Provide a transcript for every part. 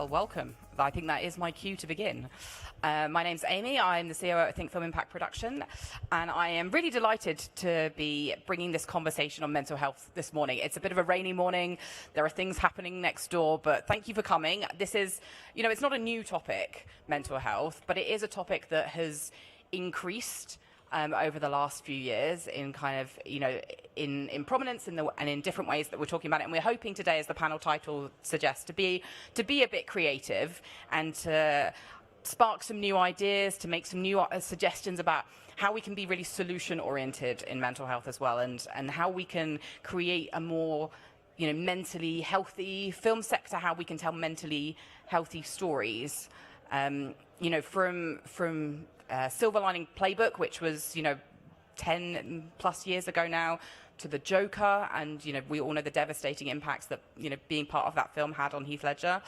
Well, welcome. I think that is my cue to begin. My name's Amy. I'm the CEO at Think Film Impact Production, and I am really delighted to be bringing this conversation on mental health this morning. It's a bit of a rainy morning. There are things happening next door, but thank you for coming. This is, it's not a new topic, mental health, but it is a topic that has increased over the last few years in kind of, in prominence and in different ways that we're talking about it. And we're hoping today, as the panel title suggests, to be a bit creative and to spark some new ideas, to make some new suggestions about how we can be really solution-oriented in mental health as well, and how we can create a more mentally healthy film sector, how we can tell mentally healthy stories. From Silver Lining Playbook, which was 10 plus years ago now, to The Joker, and we all know the devastating impacts that being part of that film had on Heath Ledger,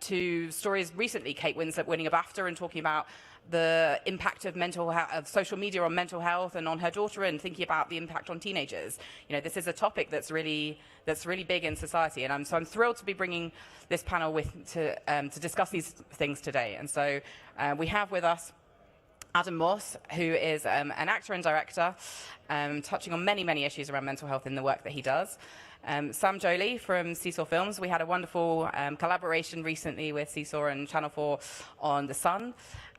to stories recently, Kate Winslet winning a BAFTA and talking about the impact of of social media on mental health and on her daughter, and thinking about the impact on teenagers. This is a topic that's really big in society, and I'm thrilled to be bringing this panel to discuss these things today. And so we have with us Adam Morse, who is an actor and director, touching on many issues around mental health in the work that he does. Sam Jolie from SeeSaw Films. We had a wonderful collaboration recently with SeeSaw and Channel 4 on The Sun.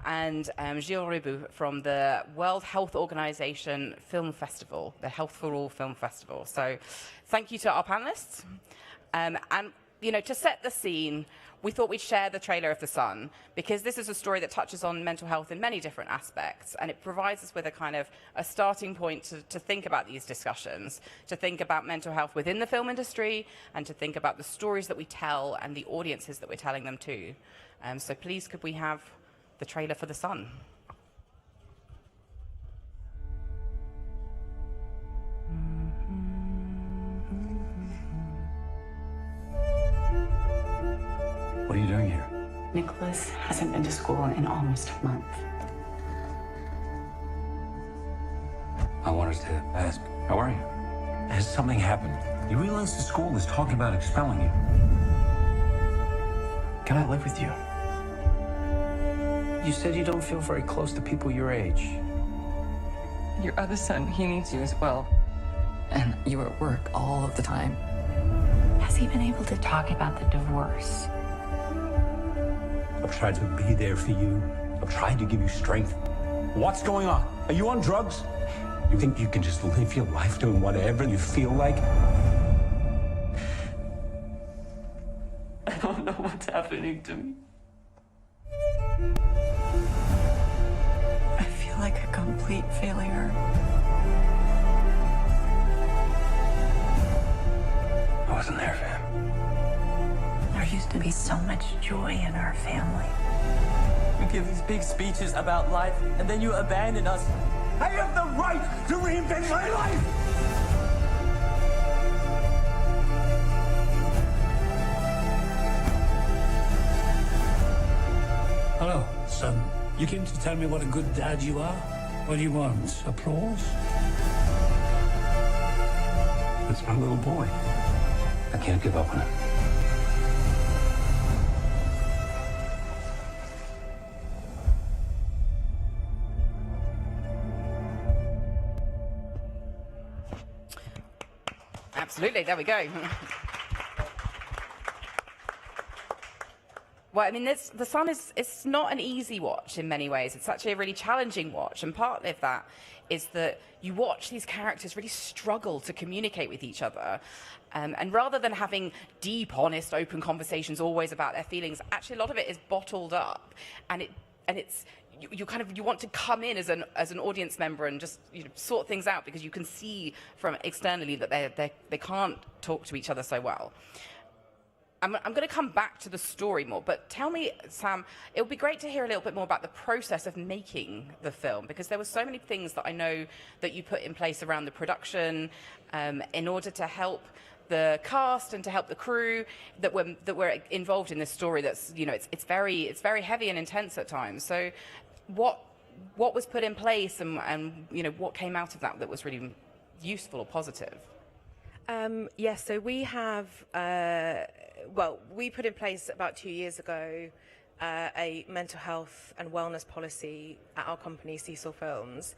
And Gilles Riboud from the World Health Organization Film Festival, the Health for All Film Festival. So thank you to our panelists. And to set the scene, we thought we'd share the trailer of The Sun, because this is a story that touches on mental health in many different aspects, and it provides us with a starting point to think about these discussions, to think about mental health within the film industry, and to think about the stories that we tell and the audiences that we're telling them to. So please, could we have the trailer for The Sun? What are you doing here? Nicholas hasn't been to school in almost a month. I wanted to ask, how are you? Has something happened? You realize the school is talking about expelling you. Can I live with you? You said you don't feel very close to people your age. Your other son, he needs you as well. And you were at work all of the time. Has he been able to talk about the divorce? I've tried to be there for you. I've tried to give you strength. What's going on? Are you on drugs? You think you can just live your life doing whatever you feel like? I don't know what's happening to me. I feel like a complete failure. I wasn't there for him. There used to be so much joy in our family. You give these big speeches about life, and then you abandon us. I have the right to reinvent my life! Hello, son. You came to tell me what a good dad you are? What do you want? Applause? That's my little boy. I can't give up on him. Absolutely, there we go. Well, I mean, The Sun it's not an easy watch in many ways. It's actually a really challenging watch, and part of that is that you watch these characters really struggle to communicate with each other. And rather than having deep, honest, open conversations always about their feelings, actually a lot of it is bottled up, and you want to come in as an audience member and just sort things out, because you can see from externally that they can't talk to each other so well. I'm going to come back to the story more, but tell me, Sam, it would be great to hear a little bit more about the process of making the film, because there were so many things that I know that you put in place around the production in order to help the cast and to help the crew that were involved in this story. That's it's very heavy and intense at times. So what was put in place, and what came out of that was really useful or positive? Yes, so we have well, we put in place about 2 years ago a mental health and wellness policy at our company, SeeSaw Films,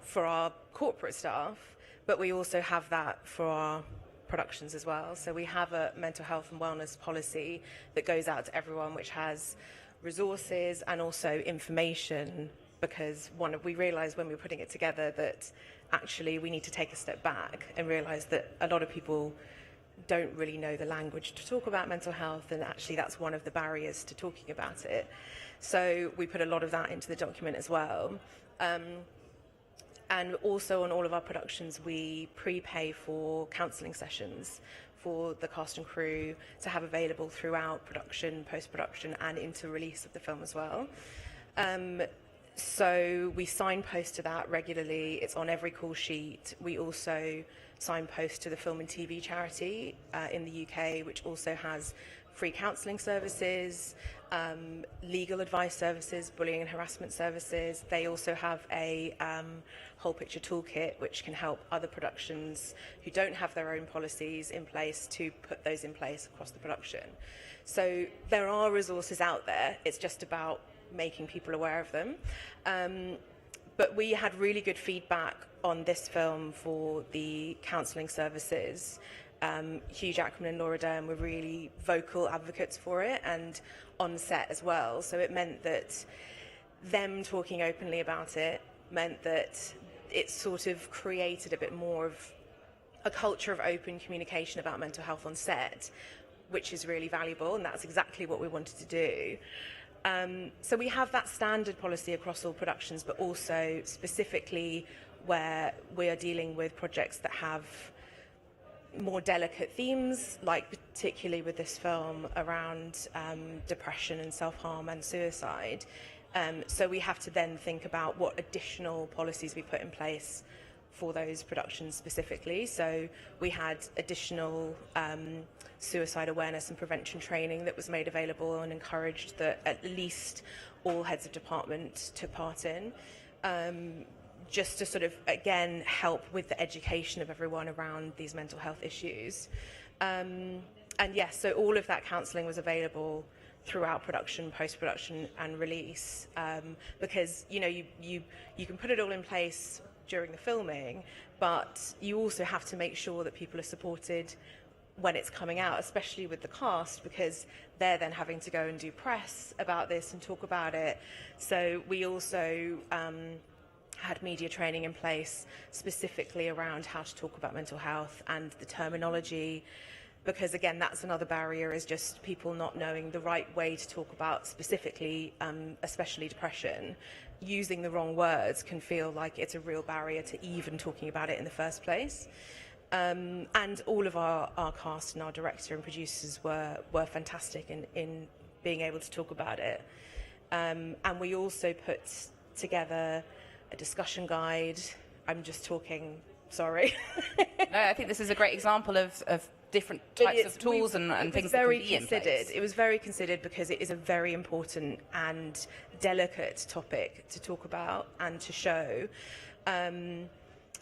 for our corporate staff, but we also have that for our productions as well. So we have a mental health and wellness policy that goes out to everyone, which has resources and also information, because we realised when we were putting it together that actually we need to take a step back and realise that a lot of people don't really know the language to talk about mental health, and actually that's one of the barriers to talking about it. So we put a lot of that into the document as well. And also on all of our productions, we prepay for counselling sessions for the cast and crew to have available throughout production, post-production, and into release of the film as well. So we signpost to that regularly. It's on every call sheet. We also signpost to the Film and TV charity in the UK, which also has free counselling services, legal advice services, bullying and harassment services. They also have a whole picture toolkit which can help other productions who don't have their own policies in place to put those in place across the production. So there are resources out there. It's just about making people aware of them. But we had really good feedback on this film for the counselling services. Hugh Jackman and Laura Dern were really vocal advocates for it, and on set as well. So it meant that them talking openly about it meant that it sort of created a bit more of a culture of open communication about mental health on set, which is really valuable, and that's exactly what we wanted to do. So we have that standard policy across all productions, but also specifically where we are dealing with projects that have more delicate themes, like particularly with this film around depression and self-harm and suicide. So we have to then think about what additional policies we put in place for those productions specifically. So we had additional suicide awareness and prevention training that was made available and encouraged that at least all heads of department took part in, just to sort of, again, help with the education of everyone around these mental health issues. And yes, so all of that counselling was available throughout production, post-production and release, because you can put it all in place during the filming, but you also have to make sure that people are supported when it's coming out, especially with the cast, because they're then having to go and do press about this and talk about it. So we also had media training in place specifically around how to talk about mental health and the terminology, because again, that's another barrier, is just people not knowing the right way to talk about specifically, especially depression. Using the wrong words can feel like it's a real barrier to even talking about it in the first place. And all of our cast and our director and producers were fantastic in being able to talk about it. And we also put together a discussion guide. I'm just talking, sorry. No, I think this is a great example of different types of tools and things that can be in place. It was very considered because it is a very important and delicate topic to talk about and to show. And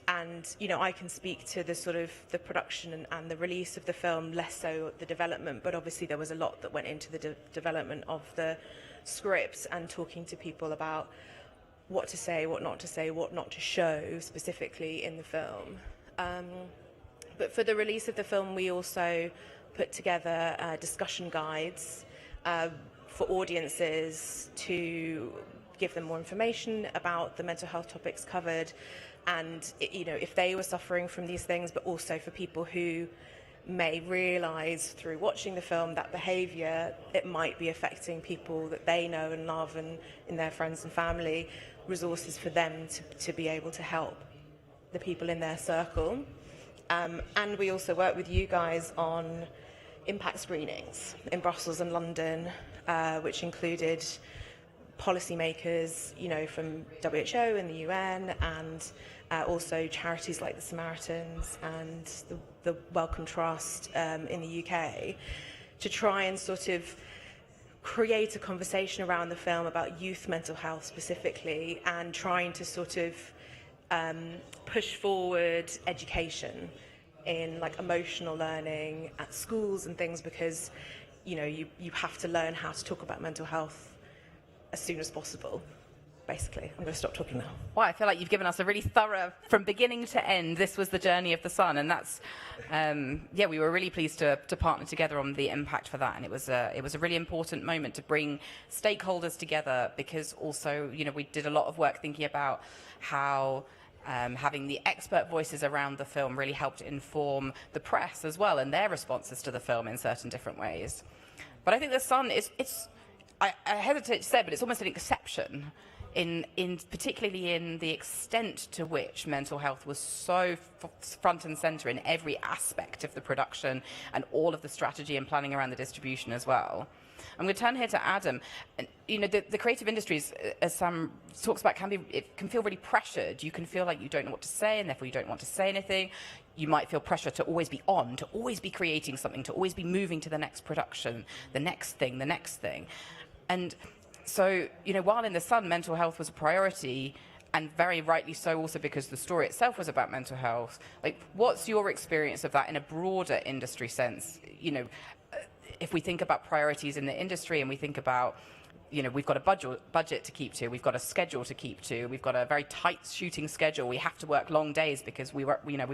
I can speak to the sort of the production and the release of the film, less so the development, but obviously there was a lot that went into the development of the scripts and talking to people about what to say, what not to say, what not to show specifically in the film. But for the release of the film, we also put together discussion guides for audiences to give them more information about the mental health topics covered, and if they were suffering from these things, but also for people who may realise through watching the film that behaviour, it might be affecting people that they know and love and in their friends and family, resources for them to be able to help the people in their circle. And we also work with you guys on impACT screenings in Brussels and London, which included policymakers, from WHO and the UN, and also charities like the Samaritans and the Wellcome Trust in the UK, to try and sort of create a conversation around the film about youth mental health specifically, and trying to sort of push forward education in like emotional learning at schools and things, because you know you have to learn how to talk about mental health as soon as possible. Basically, I'm going to stop talking now. Well, I feel like you've given us a really thorough, from beginning to end, this was the journey of the sun, and that's, yeah, we were really pleased to partner together on the impACT for that, and it was a really important moment to bring stakeholders together, because also, you know, we did a lot of work thinking about how having the expert voices around the film really helped inform the press as well, and their responses to the film in certain different ways. But I think the sun I hesitate to say, but it's almost an exception. Particularly in the extent to which mental health was so front and center in every aspect of the production and all of the strategy and planning around the distribution as well. I'm going to turn here to Adam. And, you know, the creative industries, as Sam talks about, it can feel really pressured. You can feel like you don't know what to say, and therefore you don't want to say anything. You might feel pressure to always be on, to always be creating something, to always be moving to the next production, the next thing, the next thing. And so, you know, while in the sun, mental health was a priority, and very rightly so also because the story itself was about mental health, like, what's your experience of that in a broader industry sense? You know, if we think about priorities in the industry and we think about, you know, we've got a budget to keep to, we've got a schedule to keep to, we've got a very tight shooting schedule, we have to work long days because we've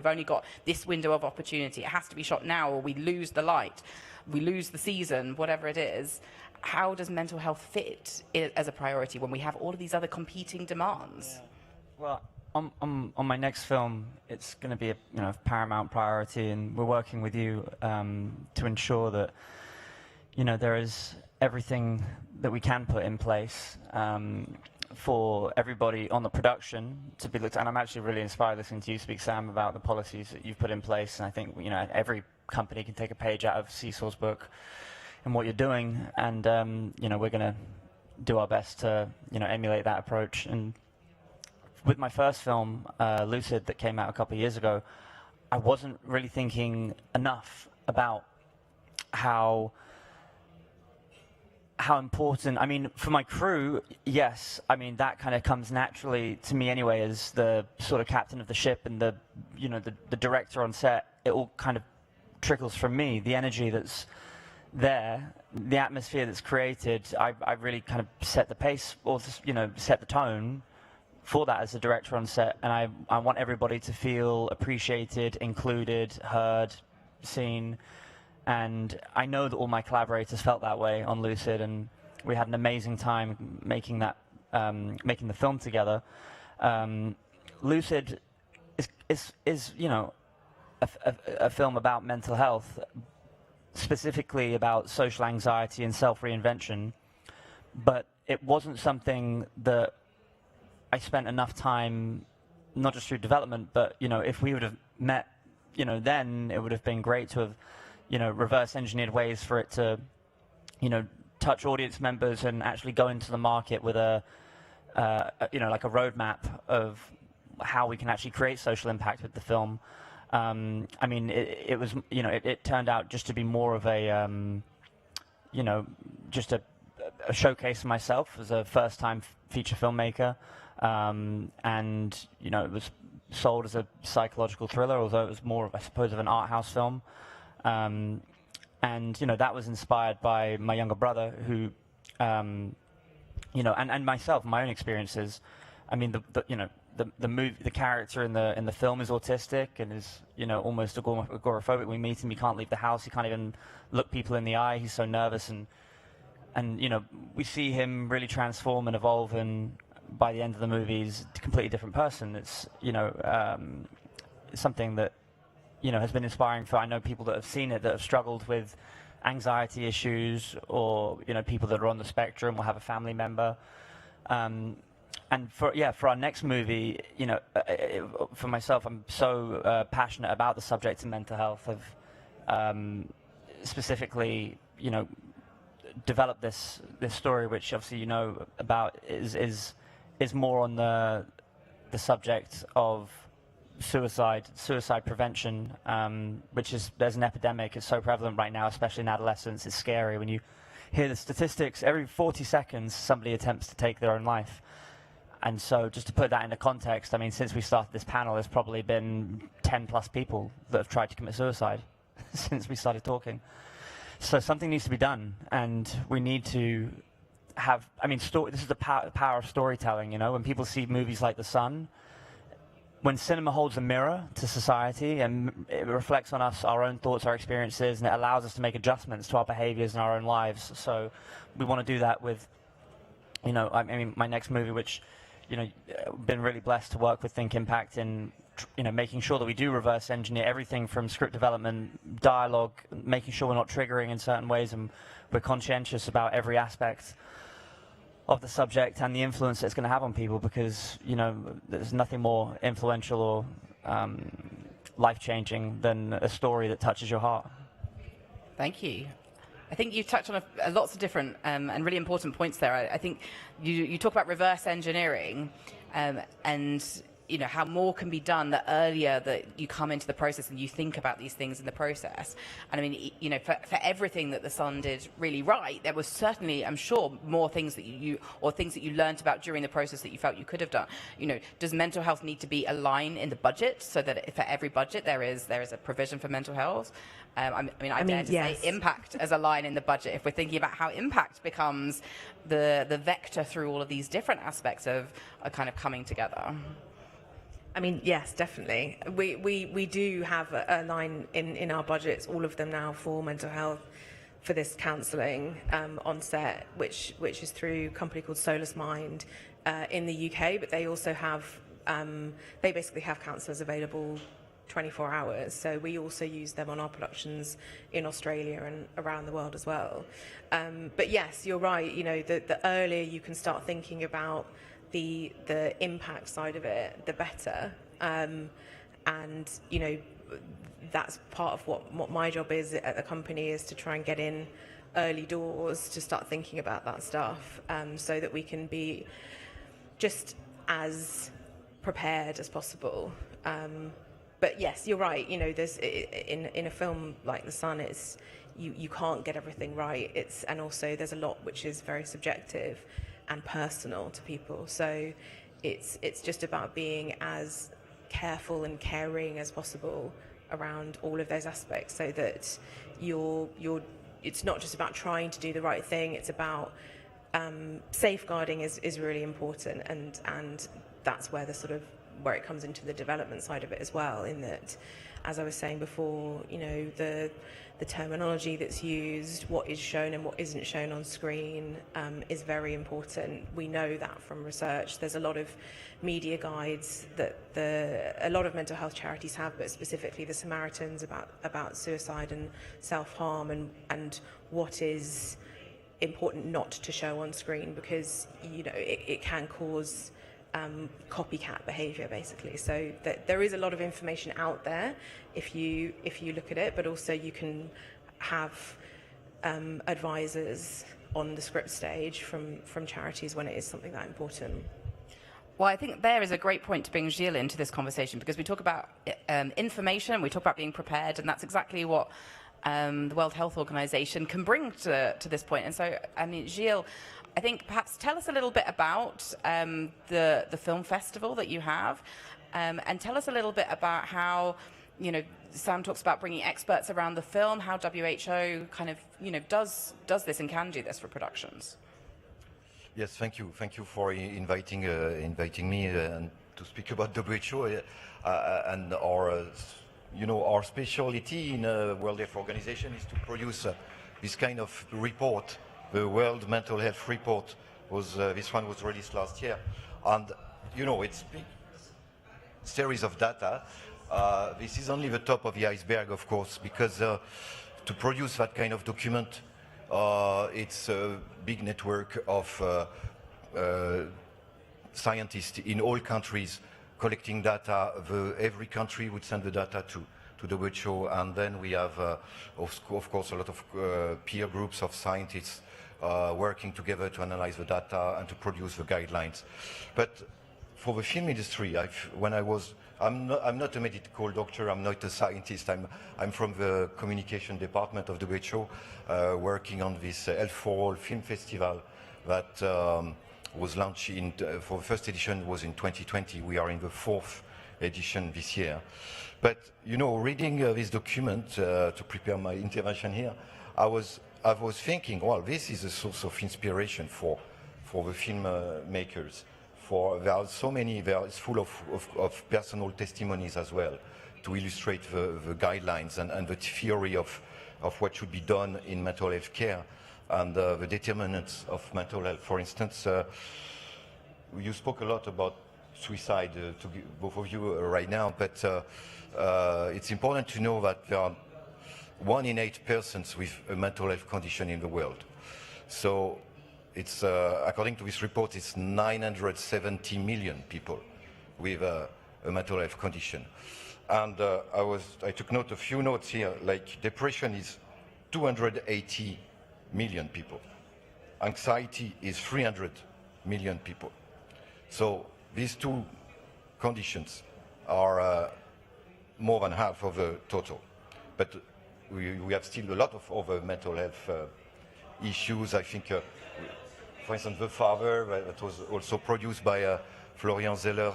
only got this window of opportunity, it has to be shot now or we lose the light, we lose the season, whatever it is. How does mental health fit as a priority when we have all of these other competing demands? Yeah. Well, on my next film, it's going to be a paramount priority, and we're working with you to ensure that, you know, there is everything that we can put in place for everybody on the production to be looked at. And I'm actually really inspired listening to you speak, Sam, about the policies that you've put in place. And I think, you know, every company can take a page out of SeeSaw's book and what you're doing, and you know, we're going to do our best to, you know, emulate that approach. And with my first film, Lucid, that came out a couple of years ago, I wasn't really thinking enough about how important, I mean, for my crew, yes, I mean, that kind of comes naturally to me anyway, as the sort of captain of the ship and the, you know, the director on set. It all kind of trickles from me, the energy that's there, the atmosphere that's created. I really kind of set the pace, or, you know, set the tone for that as a director on set, and I want everybody to feel appreciated, included, heard, seen. And I know that all my collaborators felt that way on Lucid, and we had an amazing time making that, making the film together. Lucid is you know, a film about mental health, specifically about social anxiety and self-reinvention, but it wasn't something that I spent enough time, not just through development, but, you know, if we would have met, you know, then it would have been great to have, you know, reverse engineered ways for it to, you know, touch audience members and actually go into the market with a you know, like a roadmap of how we can actually create social impact with the film. I mean, it was, you know, it turned out just to be more of a, you know, just a showcase for myself as a first-time feature filmmaker. And, you know, it was sold as a psychological thriller, although it was more of, I suppose, of an art house film. And, you know, that was inspired by my younger brother who, you know, and myself, my own experiences. I mean, you know, the character in the film is autistic and is, you know, almost agoraphobic. We meet him, he can't leave the house, he can't even look people in the eye, he's so nervous, and you know, we see him really transform and evolve, and by the end of the movie he's a completely different person. It's, you know, something that, you know, has been inspiring for, I know, people that have seen it that have struggled with anxiety issues, or, you know, people that are on the spectrum or have a family member. And for our next movie, you know, for myself, I'm so passionate about the subject of mental health. I've specifically, you know, developed this story, which obviously you know about, is more on the subject of suicide prevention, which is, there's an epidemic. It's so prevalent right now, especially in adolescence. It's scary when you hear the statistics. Every 40 seconds, somebody attempts to take their own life. And so just to put that into context, I mean, since we started this panel, there's probably been 10 plus people that have tried to commit suicide since we started talking. So something needs to be done, and we need to have, I mean, this is the power of storytelling, you know, when people see movies like The Sun, when cinema holds a mirror to society and it reflects on us, our own thoughts, our experiences, and it allows us to make adjustments to our behaviors and our own lives. So we want to do that with, you know, I mean, my next movie, which, you know, been really blessed to work with Think Impact in, you know, making sure that we do reverse engineer everything from script development, dialogue, making sure we're not triggering in certain ways, and we're conscientious about every aspect of the subject and the influence it's going to have on people, because, you know, there's nothing more influential or life-changing than a story that touches your heart. Thank you. I think you touched on lots of different and really important points there. I think you talk about reverse engineering and, you know, how more can be done the earlier that you come into the process and you think about these things in the process. And I mean, you know, for everything that The Sun did really right, there was certainly, I'm sure, more things that you learned about during the process that you felt you could have done. You know, does mental health need to be a line in the budget so that for every budget there is a provision for mental health? I dare to yes. say impACT as a line in the budget if we're thinking about how impACT becomes the vector through all of these different aspects of kind of coming together. I mean, yes, definitely. We do have a line in our budgets, all of them now, for mental health, for this counselling on set, which is through a company called Solus Mind in the UK, but they also have, they basically have counsellors available 24 hours. So we also use them on our productions in Australia and around the world as well. But yes, you're right. You know, the earlier you can start thinking about the impact side of it, the better. And you know, that's part of what my job is at the company, is to try and get in early doors to start thinking about that stuff, so that we can be just as prepared as possible. But yes, you're right. You know, there's in a film like The Sun, it's you can't get everything right. And also there's a lot which is very subjective and personal to people. So it's just about being as careful and caring as possible around all of those aspects, so that it's not just about trying to do the right thing. It's about safeguarding is really important, and that's where where it comes into the development side of it as well, in that, as I was saying before, you know, the terminology that's used, what is shown and what isn't shown on screen is very important. We know that from research. There's a lot of media guides that a lot of mental health charities have, but specifically the Samaritans, about suicide and self-harm, and what is important not to show on screen, because, you know, it can cause copycat behavior, basically. So there is a lot of information out there if you look at it, but also you can have advisors on the script stage from charities when it is something that important. Well, I think there is a great point to bring Gilles into this conversation, because we talk about information, we talk about being prepared, and that's exactly what the World Health Organization can bring to this point. And so, I mean, Gilles, I think perhaps tell us a little bit about the film festival that you have, and tell us a little bit about how, you know, Sam talks about bringing experts around the film, how WHO kind of, you know, does this and can do this for productions. Yes, thank you for inviting me and to speak about WHO and our, you know, our specialty in World Health Organization is to produce this kind of report. The World Mental Health Report this one was released last year, and you know, it's a big series of data. This is only the top of the iceberg, of course, because to produce that kind of document, it's a big network of scientists in all countries collecting data. Every country would send the data to WHO, and then we have, of course, a lot of peer groups of scientists working together to analyze the data and to produce the guidelines. But for the film industry, I'm not a medical doctor, I'm not a scientist, I'm from the communication department of WHO, working on this Health for All film festival that was launched for the first edition was in 2020. We are in the 4th edition this year. But, you know, reading this document to prepare my intervention here, I was thinking, well, this is a source of inspiration for the filmmakers. There are so many, it's full of personal testimonies as well to illustrate the guidelines and the theory of what should be done in mental health care and the determinants of mental health. For instance, you spoke a lot about suicide to both of you right now, but it's important to know that there are 1 in 8 persons with a mental health condition in the world. So it's, according to this report, it's 970 million people with a mental health condition. And I took note, a few notes here, like depression is 280 million people. Anxiety is 300 million people. So these two conditions are more than half of the total. But we have still a lot of other mental health issues. I think, for instance, The Father, that was also produced by Florian Zeller,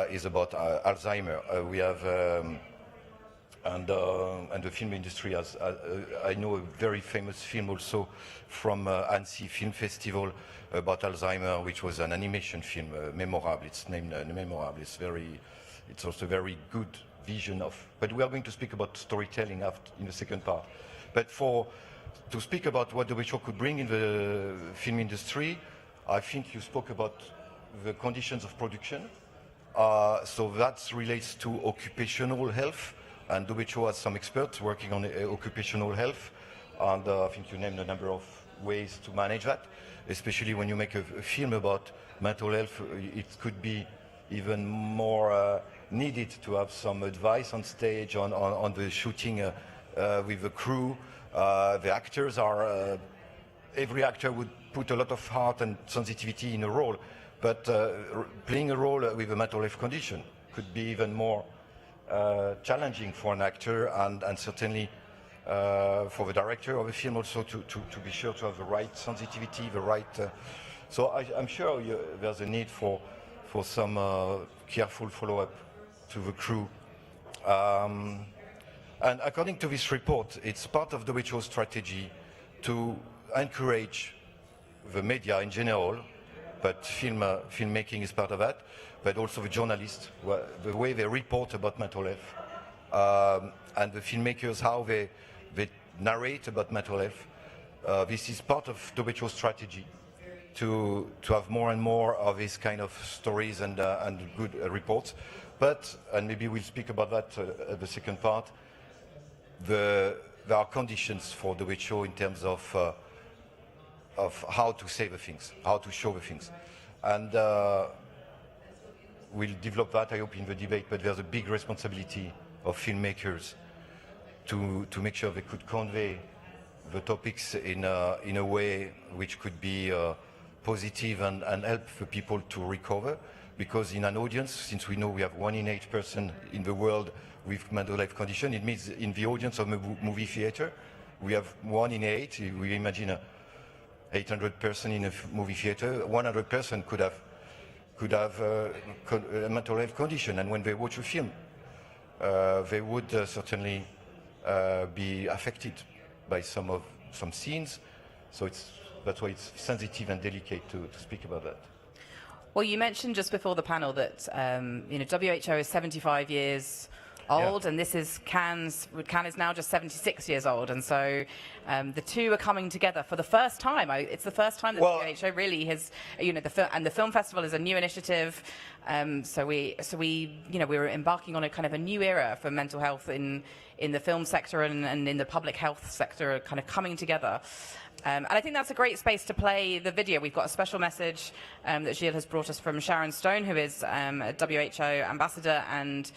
is about Alzheimer. We have, and the film industry has, I know a very famous film also from Annecy Film Festival about Alzheimer, which was an animation film, Memorable. It's named Memorable. It's also very good vision of, but we are going to speak about storytelling in the second part. But to speak about what the WHO could bring in the film industry, I think you spoke about the conditions of production. So that relates to occupational health, and WHO has some experts working on occupational health, and I think you named a number of ways to manage that, especially when you make a film about mental health. It could be even more needed to have some advice on stage on the shooting with the crew. The actors are, every actor would put a lot of heart and sensitivity in a role, but playing a role with a mental health condition could be even more challenging for an actor, and certainly for the director of a film also to be sure to have the right sensitivity, the right... so I'm sure there's a need for some careful follow-up to the crew. And according to this report, it's part of the WHO strategy to encourage the media in general, but filmmaking is part of that, but also the journalists, the way they report about mental health, and the filmmakers, how they narrate about mental health. This is part of the WHO strategy to have more and more of these kind of stories and good reports. But, and maybe we'll speak about that at the second part, there are conditions for the WHO in terms of how to say the things, how to show the things. And we'll develop that, I hope, in the debate, but there's a big responsibility of filmmakers to make sure they could convey the topics in a way which could be positive and help the people to recover. Because in an audience, since we know we have 1 in 8 person in the world with mental health condition, it means in the audience of a movie theater, we have 1 in 8. We imagine 800 person in a movie theater, 100 person could have a mental health condition, and when they watch a film, they would certainly be affected by some scenes. So that's why it's sensitive and delicate to speak about that. Well, you mentioned just before the panel that WHO is 75 years old, and this is Cannes is now just 76 years old, and so the two are coming together for the first time. It's the first time that WHO really has, and the film festival is a new initiative. So we're embarking on a kind of a new era for mental health in the film sector and in the public health sector, kind of coming together. And I think that's a great space to play the video. We've got a special message that Gilles has brought us from Sharon Stone, who is a WHO ambassador and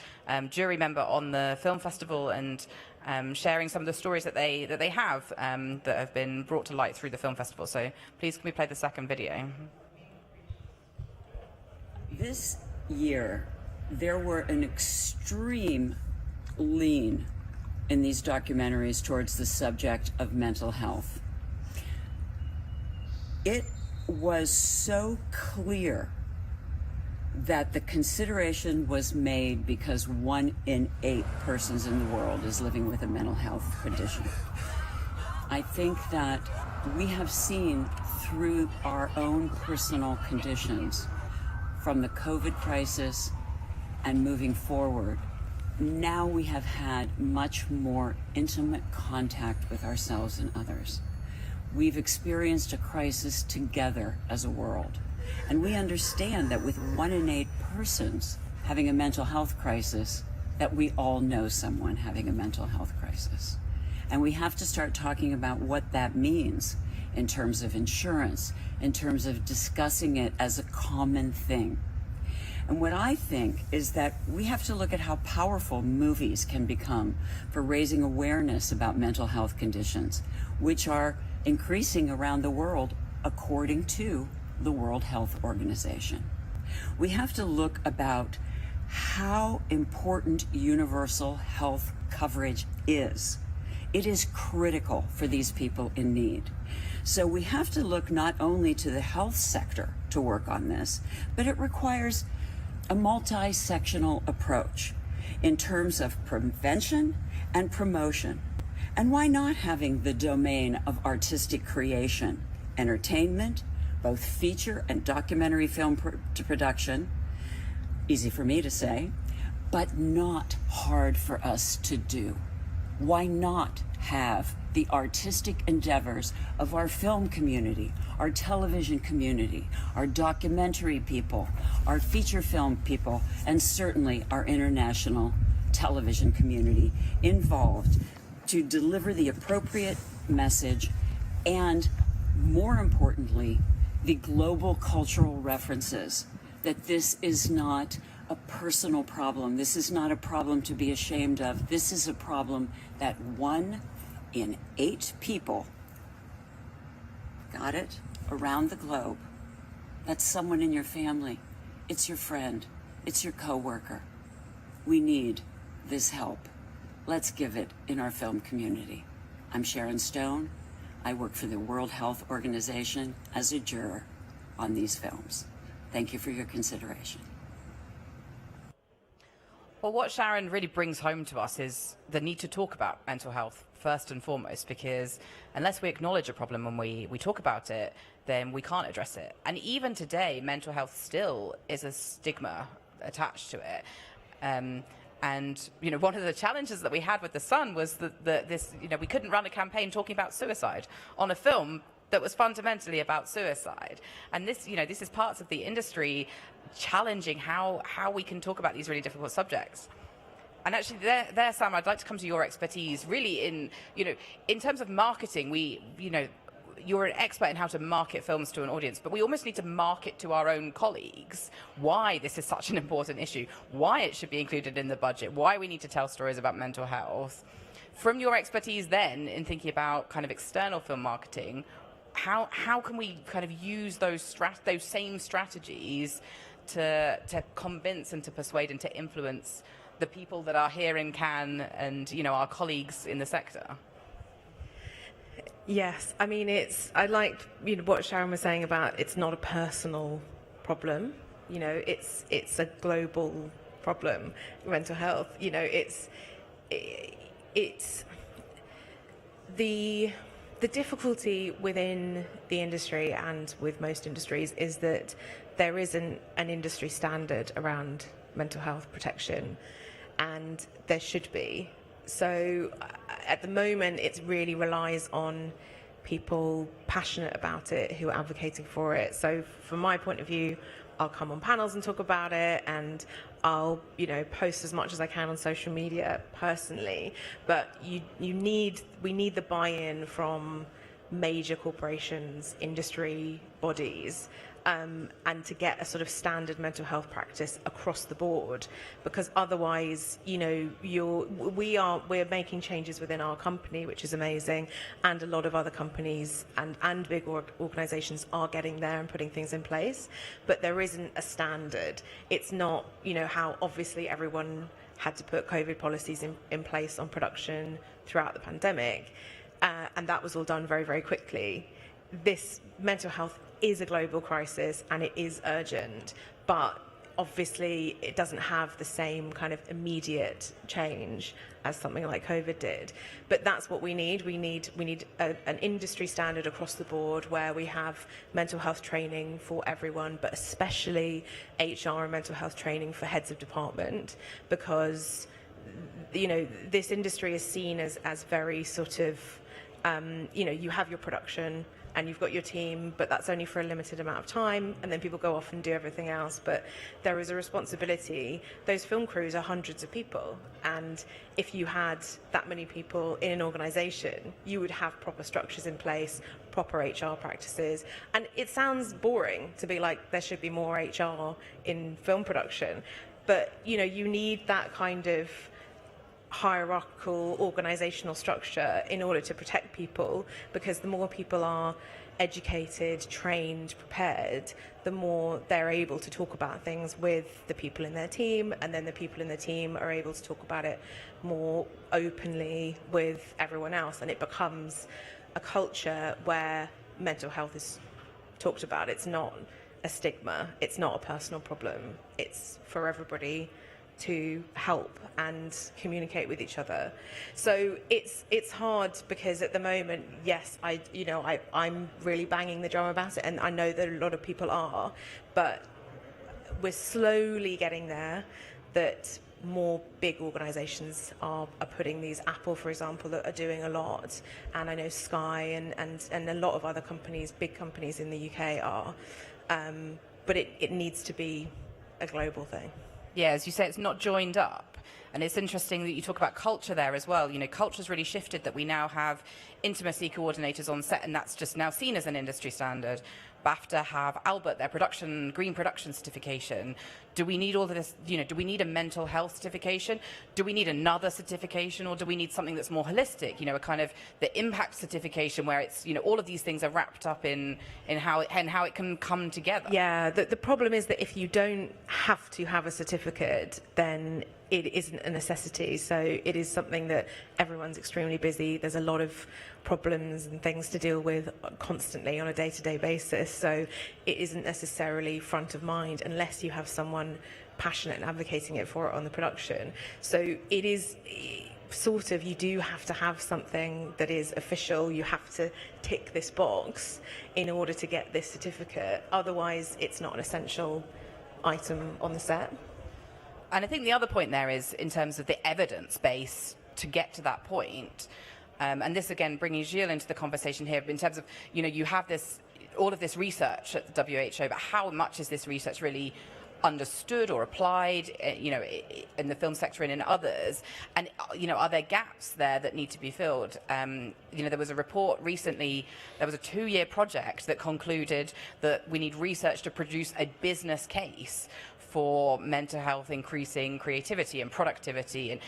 jury member on the film festival, and sharing some of the stories that they have that have been brought to light through the film festival. So please, can we play the second video? This year, there were an extreme lean in these documentaries towards the subject of mental health. It was so clear that the consideration was made because 1 in 8 persons in the world is living with a mental health condition. I think that we have seen through our own personal conditions, from the COVID crisis and moving forward, now we have had much more intimate contact with ourselves and others. We've experienced a crisis together as a world. And we understand that with 1 in 8 persons having a mental health crisis, that we all know someone having a mental health crisis. And we have to start talking about what that means in terms of insurance, in terms of discussing it as a common thing. And what I think is that we have to look at how powerful movies can become for raising awareness about mental health conditions, which are increasing around the world according to the World Health Organization. We have to look about how important universal health coverage is. It is critical for these people in need. So we have to look not only to the health sector to work on this, but it requires a multi-sectional approach in terms of prevention and promotion. And why not having the domain of artistic creation, entertainment, both feature and documentary film production, easy for me to say, but not hard for us to do. Why not have the artistic endeavors of our film community, our television community, our documentary people, our feature film people, and certainly our international television community involved to deliver the appropriate message and, more importantly, the global cultural references, that this is not a personal problem. This is not a problem to be ashamed of. This is a problem that 1 in 8 people, got it, around the globe. That's someone in your family. It's your friend. It's your coworker. We need this help. Let's give it in our film community. I'm Sharon Stone. I work for the World Health Organization as a juror on these films. Thank you for your consideration. Well, what Sharon really brings home to us is the need to talk about mental health first and foremost, because unless we acknowledge a problem and we talk about it, then we can't address it. And even today, mental health still is a stigma attached to it. And, you know, one of the challenges that we had with The Sun was that we couldn't run a campaign talking about suicide on a film that was fundamentally about suicide. And this, this is parts of the industry challenging how we can talk about these really difficult subjects. And actually there, Sam, I'd like to come to your expertise really in terms of marketing. You're an expert in how to market films to an audience, but we almost need to market to our own colleagues why this is such an important issue, why it should be included in the budget, why we need to tell stories about mental health. From your expertise then in thinking about kind of external film marketing, how can we kind of use those same strategies to convince and to persuade and to influence the people that are here in Cannes and our colleagues in the sector? Yes, I mean, I liked what Sharon was saying about it's not a personal problem. It's a global problem. Mental health. It's the difficulty within the industry and with most industries is that there isn't an industry standard around mental health protection, and there should be. So at the moment, it really relies on people passionate about it who are advocating for it. So from my point of view, I'll come on panels and talk about it, and I'll post as much as I can on social media personally. But we need the buy-in from major corporations, industry bodies, and to get a sort of standard mental health practice across the board, because otherwise, we're making changes within our company, which is amazing, and a lot of other companies and big organizations are getting there and putting things in place, but there isn't a standard. It's not, how obviously everyone had to put COVID policies in place on production throughout the pandemic, and that was all done very, very quickly. This mental health is a global crisis and it is urgent, but obviously it doesn't have the same kind of immediate change as something like COVID did. But that's what we need. We need an industry standard across the board where we have mental health training for everyone, but especially HR and mental health training for heads of department, because this industry is seen as very sort of you have your production and you've got your team, but that's only for a limited amount of time, and then people go off and do everything else. But there is a responsibility. Those film crews are hundreds of people, and if you had that many people in an organisation, you would have proper structures in place, proper HR practices. And it sounds boring to be like, there should be more HR in film production, but you need that kind of hierarchical organizational structure in order to protect people, because the more people are educated, trained, prepared, the more they're able to talk about things with the people in their team, and then the people in the team are able to talk about it more openly with everyone else, and it becomes a culture where mental health is talked about. It's not a stigma, it's not a personal problem, it's for everybody to help and communicate with each other. So it's hard, because at the moment, yes, I'm really banging the drum about it, and I know that a lot of people are, but we're slowly getting there, that more big organisations are putting these. Apple, for example, are doing a lot, and I know Sky and a lot of other companies, big companies in the UK are, but it needs to be a global thing. Yeah, as you say, it's not joined up. And it's interesting that you talk about culture there as well. Culture's really shifted, that we now have intimacy coordinators on set, and that's just now seen as an industry standard. BAFTA have Albert, their green production certification. Do we need all of this? Do we need a mental health certification? Do we need another certification, or do we need something that's more holistic? A kind of the impACT certification, where it's all of these things are wrapped up in how it can come together. Yeah, the problem is that if you don't have to have a certificate, then it isn't a necessity. So it is something that everyone's extremely busy. There's a lot of problems and things to deal with constantly on a day-to-day basis. So it isn't necessarily front of mind unless you have someone passionate and advocating it for it on the production. So it is sort of, you do have to have something that is official. You have to tick this box in order to get this certificate. Otherwise, it's not an essential item on the set. And I think the other point there is in terms of the evidence base to get to that point. And this, again, bringing Gilles into the conversation here, in terms of, you have all of this research at the WHO, but how much is this research really understood or applied, in the film sector and in others? And, are there gaps there that need to be filled? There was a report recently, there was a 2-year project that concluded that we need research to produce a business case for mental health increasing creativity and productivity. And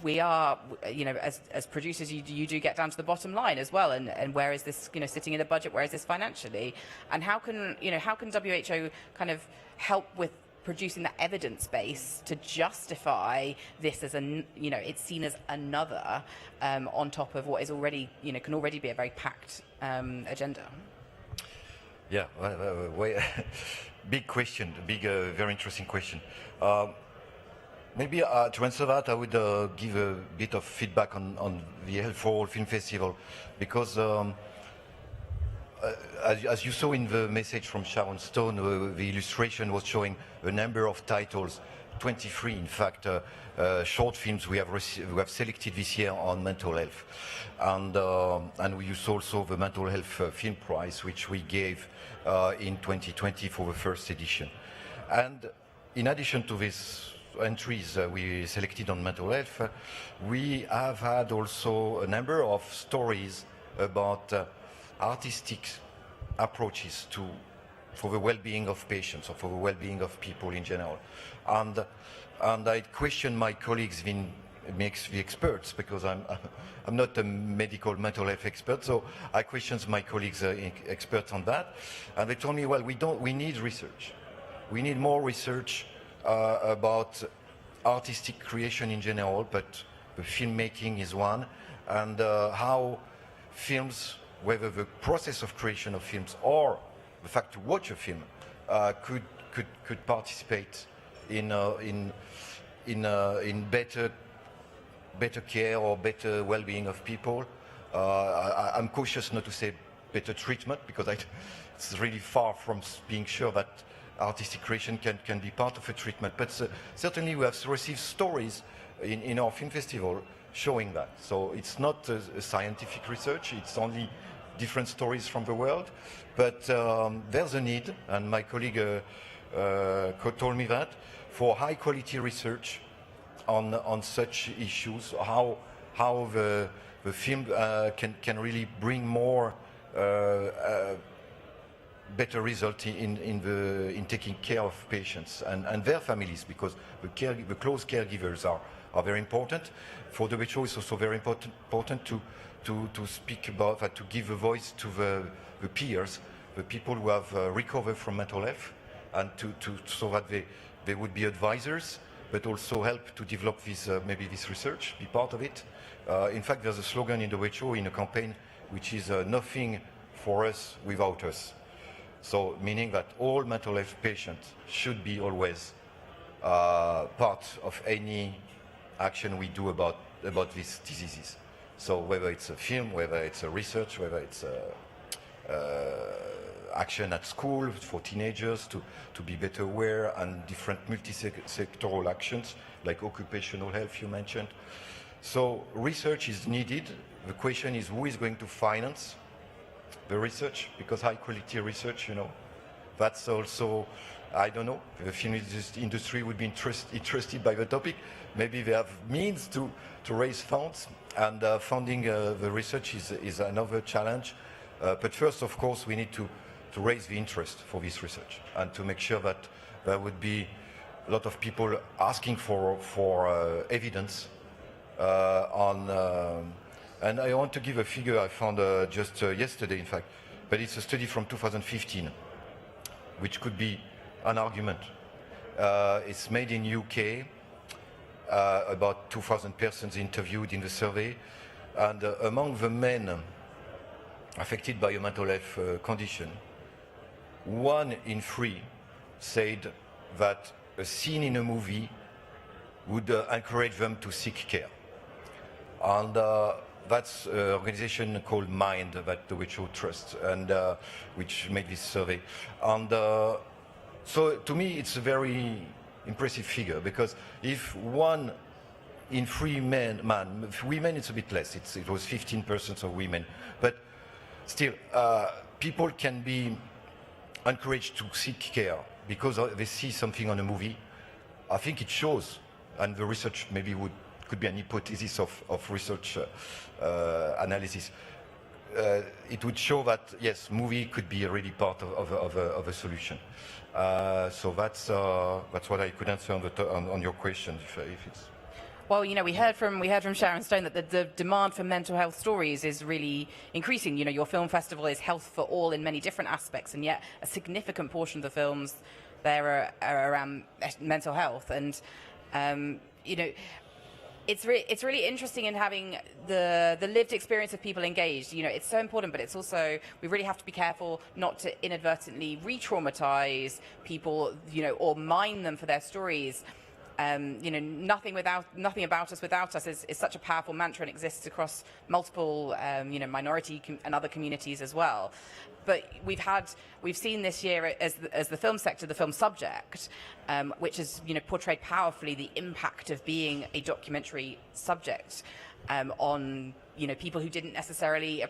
we are, as producers, you do get down to the bottom line as well, and where is this, sitting in the budget, where is this financially, and how can WHO kind of help with producing that evidence base to justify this as it's seen as another on top of what is already, can already be a very packed agenda. Yeah, big question, very interesting question. Maybe to answer that, I would give a bit of feedback on the Health for All Film Festival, because as you saw in the message from Sharon Stone, the illustration was showing a number of titles, 23 in fact, short films we have selected this year on mental health, and we used also the Mental Health Film Prize, which we gave in 2020 for the first edition. And in addition to this entries we selected on mental health, we have had also a number of stories about artistic approaches for the well-being of patients, or for the well-being of people in general. And I question my colleagues, the experts, because I'm not a medical mental health expert, so I questioned my colleagues experts on that, and they told me, well, we need research. We need more research about artistic creation in general, but the filmmaking is one, and how films, whether the process of creation of films or the fact to watch a film could participate in better care or better well-being of people. I'm cautious not to say better treatment, because it's really far from being sure that artistic creation can be part of a treatment. But certainly we have received stories in our film festival showing that. So it's not a scientific research, it's only different stories from the world. But there's a need, and my colleague told me that, for high quality research on such issues, how the film can really bring more better result in taking care of patients and their families, because the close caregivers are very important. For WHO, it's also very important to speak about, to give a voice to the peers, the people who have recovered from mental health, and so that they would be advisors, but also help to develop this maybe this research, be part of it. In fact, there's a slogan in the WHO in a campaign which is nothing for us without us. So meaning that all mental health patients should be always part of any action we do about these diseases. So whether it's a film, whether it's a research, whether it's action at school for teenagers to be better aware, and different multi-sectoral actions like occupational health you mentioned. So research is needed. The question is, who is going to finance the research? Because high quality research, that's also, I don't know, the film industry would be interested by the topic. Maybe they have means to raise funds, and funding the research is another challenge. But first, of course, we need to raise the interest for this research, and to make sure that there would be a lot of people asking for evidence and I want to give a figure I found just yesterday, in fact, but it's a study from 2015, which could be an argument. It's made in UK, about 2,000 persons interviewed in the survey, and among the men affected by a mental health condition, 1 in 3 said that a scene in a movie would encourage them to seek care. And that's an organization called Mind that the WHO trusts, and which made this survey. And so to me, it's a very impressive figure, because if 1 in 3 women, it's a bit less. It was 15% of women, but still, people can be encouraged to seek care because they see something on a movie. I think it shows, and the research maybe could be an hypothesis of research analysis. It would show that, yes, movie could be really part of a solution. So that's what I could answer on your question, if it's... Well, we heard from Sharon Stone that the demand for mental health stories is really increasing. Your film festival is health for all in many different aspects, and yet a significant portion of the films there are around mental health. And it's really interesting in having the lived experience of people engaged. It's so important, but it's also, we really have to be careful not to inadvertently re-traumatize people, or mine them for their stories. Nothing about us without us is such a powerful mantra, and exists across multiple, minority and other communities as well. But we've seen this year as the film sector, the film subject, which has portrayed powerfully the impact of being a documentary subject on people who didn't necessarily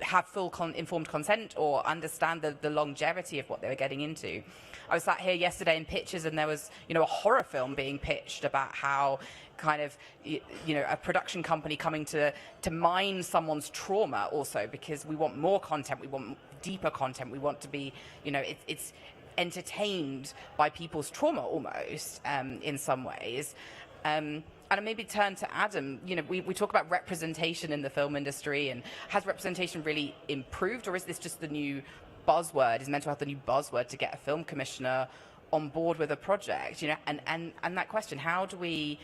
have full informed consent or understand the longevity of what they were getting into. I was sat here yesterday in pitches, and there was a horror film being pitched about how kind of a production company coming to mine someone's trauma also, because we want more content, we want deeper content, we want to be it's entertained by people's trauma almost in some ways. And I maybe turn to Adam. We talk about representation in the film industry, and has representation really improved, or is this just the new buzzword? Is mental health the new buzzword to get a film commissioner on board with a project? And that question, how do we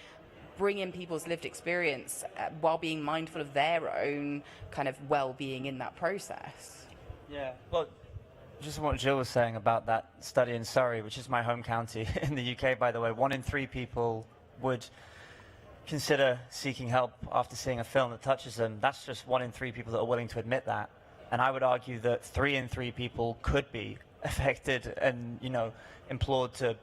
bring in people's lived experience while being mindful of their own kind of well-being in that process? Yeah, well, just what Jill was saying about that study in Surrey, which is my home county in the UK, by the way. 1 in 3 people would consider seeking help after seeing a film that touches them. That's just 1 in 3 people that are willing to admit that. And I would argue that 3 in 3 people could be affected and, you know, implored to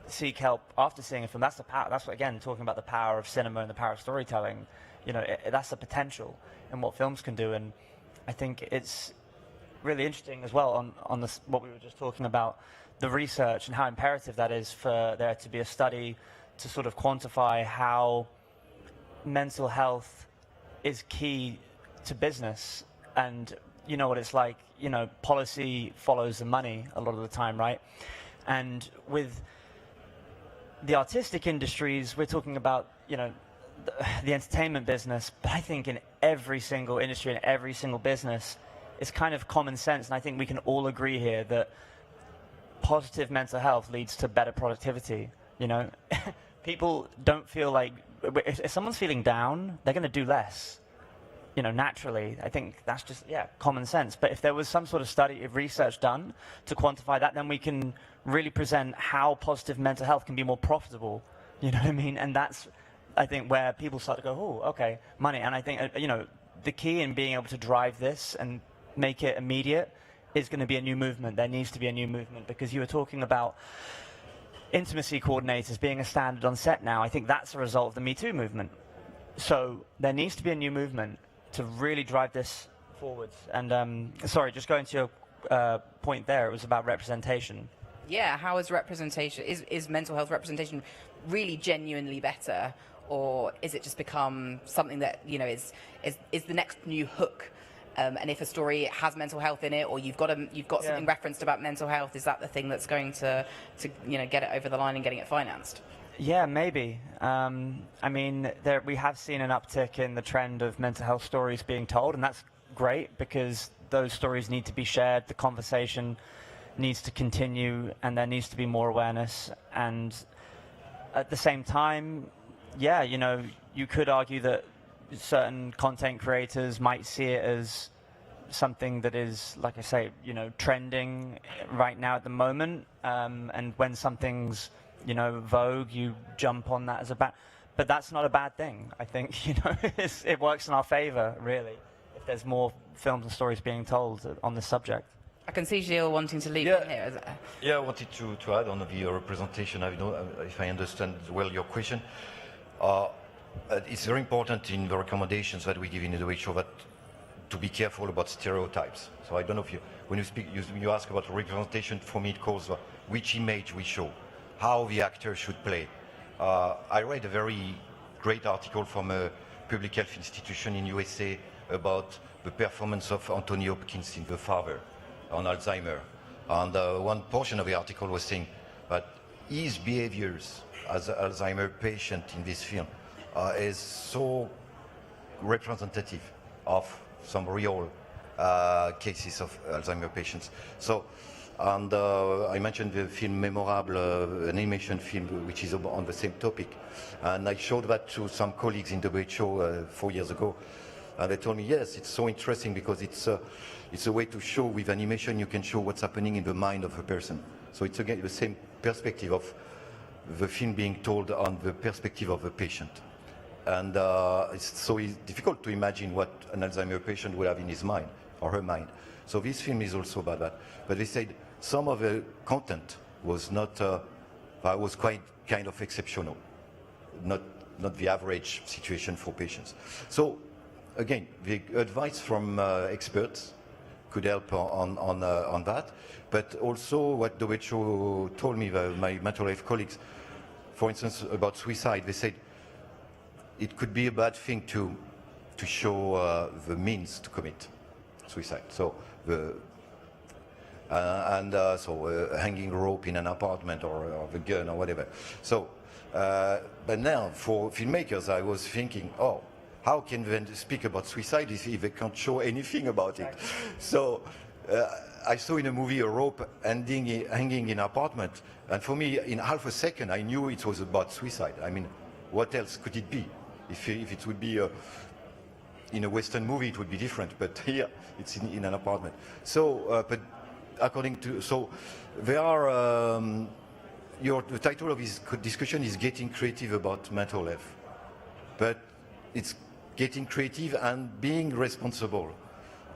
seek help after seeing a film. That's the power. That's what, again, talking about the power of cinema and the power of storytelling. You know, that's the potential in what films can do. And I think it's really interesting as well on this, what we were just talking about, the research and how imperative that is for there to be a study to sort of quantify how mental health is key to business. And you know what it's like, you know, policy follows the money a lot of the time, right? And with the artistic industries, we're talking about, you know, the entertainment business, but I think in every single industry and every single business, it's kind of common sense, and I think we can all agree here that positive mental health leads to better productivity. You know, people don't feel like, if someone's feeling down, they're going to do less. You know, naturally, I think that's just, yeah, common sense. But if there was some sort of study, of research done to quantify that, then we can really present how positive mental health can be more profitable. You know what I mean? And that's, I think, where people start to go, oh, okay, money. And I think, you know, the key in being able to drive this and make it immediate is going to be a new movement. There needs to be a new movement, because you were talking about intimacy coordinators being a standard on set now. I think that's a result of the Me Too movement. So there needs to be a new movement to really drive this forwards. And sorry, just going to your point there, it was about representation. Yeah, how is representation, is mental health representation really genuinely better, or is it just become something that, you know, is the next new hook? And if a story has mental health in it, or you've got something referenced about mental health, is that the thing that's going to you know, get it over the line and getting it financed? Yeah, maybe. I mean, we have seen an uptick in the trend of mental health stories being told, and that's great, because those stories need to be shared, the conversation needs to continue, and there needs to be more awareness. And at the same time, yeah, you know, you could argue that certain content creators might see it as something that is, like I say, you know, trending right now at the moment. And when something's, you know, vogue, you jump on that as a bad. But that's not a bad thing. I think, you know, it works in our favor, really, if there's more films and stories being told on this subject. I can see Gilles wanting to leap in here. Yeah, I wanted to add on the representation. I know, if I understand well your question. It's very important in the recommendations that we give in the WHO that to be careful about stereotypes. So I don't know if when you speak, you ask about representation. For me, it calls which image we show, how the actor should play. I read a very great article from a public health institution in USA about the performance of Anthony Hopkins in The Father on Alzheimer. And one portion of the article was saying that his behaviors as an Alzheimer patient in this film is so representative of some real cases of Alzheimer patients. So, and I mentioned the film Memorable, an animation film which is on the same topic. And I showed that to some colleagues in WHO 4 years ago. And they told me, yes, it's so interesting because it's a way to show with animation, you can show what's happening in the mind of a person. So it's again the same perspective of the film being told on the perspective of a patient. And it's so difficult to imagine what an Alzheimer patient would have in his mind or her mind. So this film is also about that. But they said some of the content was not, was quite kind of exceptional, not the average situation for patients. So again, the advice from experts could help on that. But also what WHO told me, my mental health colleagues, for instance, about suicide, they said it could be a bad thing to show the means to commit suicide. So hanging rope in an apartment or the gun or whatever. So, but now for filmmakers, I was thinking, oh, how can they speak about suicide if they can't show anything about it? So I saw in a movie a rope hanging in an apartment, and for me, in half a second, I knew it was about suicide. I mean, what else could it be? If it would be in a Western movie, it would be different, but here it's in an apartment. So, but according to, so there are, the title of this discussion is Getting Creative About Mental Health. But it's getting creative and being responsible,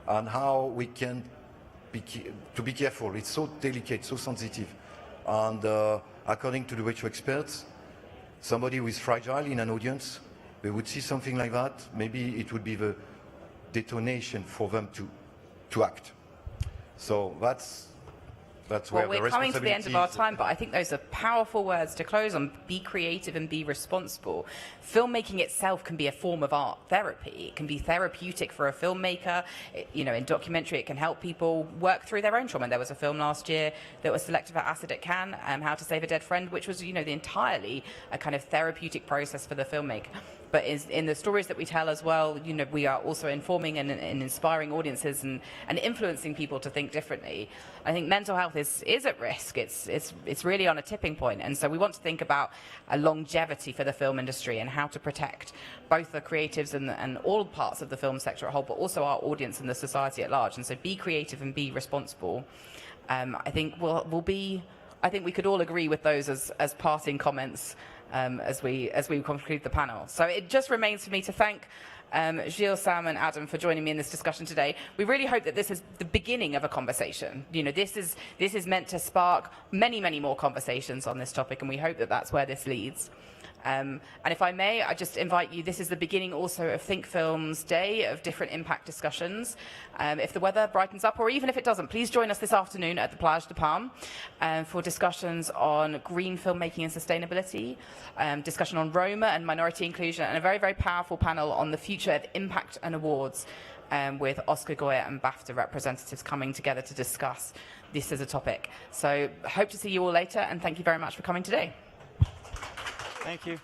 and how we can be careful. It's so delicate, so sensitive. And according to the virtual experts, somebody who is fragile in an audience, they would see something like that, maybe it would be the detonation for them to act. So that's where well, the we're coming to the end of our responsibility time, but I think those are powerful words to close on. Be creative and be responsible. Filmmaking itself can be a form of art therapy. It can be therapeutic for a filmmaker. In documentary, it can help people work through their own trauma. There was a film last year that was selected for Acid at Cannes, How to Save a Dead Friend, which was, the entirely a kind of therapeutic process for the filmmaker. But in the stories that we tell as well, we are also informing and inspiring audiences and influencing people to think differently. I think mental health is at risk. It's really on a tipping point. And so we want to think about a longevity for the film industry and how to protect both the creatives and all parts of the film sector at whole, but also our audience and the society at large. And so be creative and be responsible. I think I think we could all agree with those as parting comments as we conclude the panel. So it just remains for me to thank Gilles, Sam and Adam for joining me in this discussion today. We really hope that this is the beginning of a conversation. This is meant to spark many, many more conversations on this topic, and we hope that that's where this leads. And if I may, I just invite you, this is the beginning also of Think Film's day of different impact discussions. If the weather brightens up, or even if it doesn't, please join us this afternoon at the Plage de Palme for discussions on green filmmaking and sustainability, discussion on Roma and minority inclusion, and a very, very powerful panel on the future of impact and awards with Oscar Goya and BAFTA representatives coming together to discuss this as a topic. So hope to see you all later, and thank you very much for coming today. Thank you.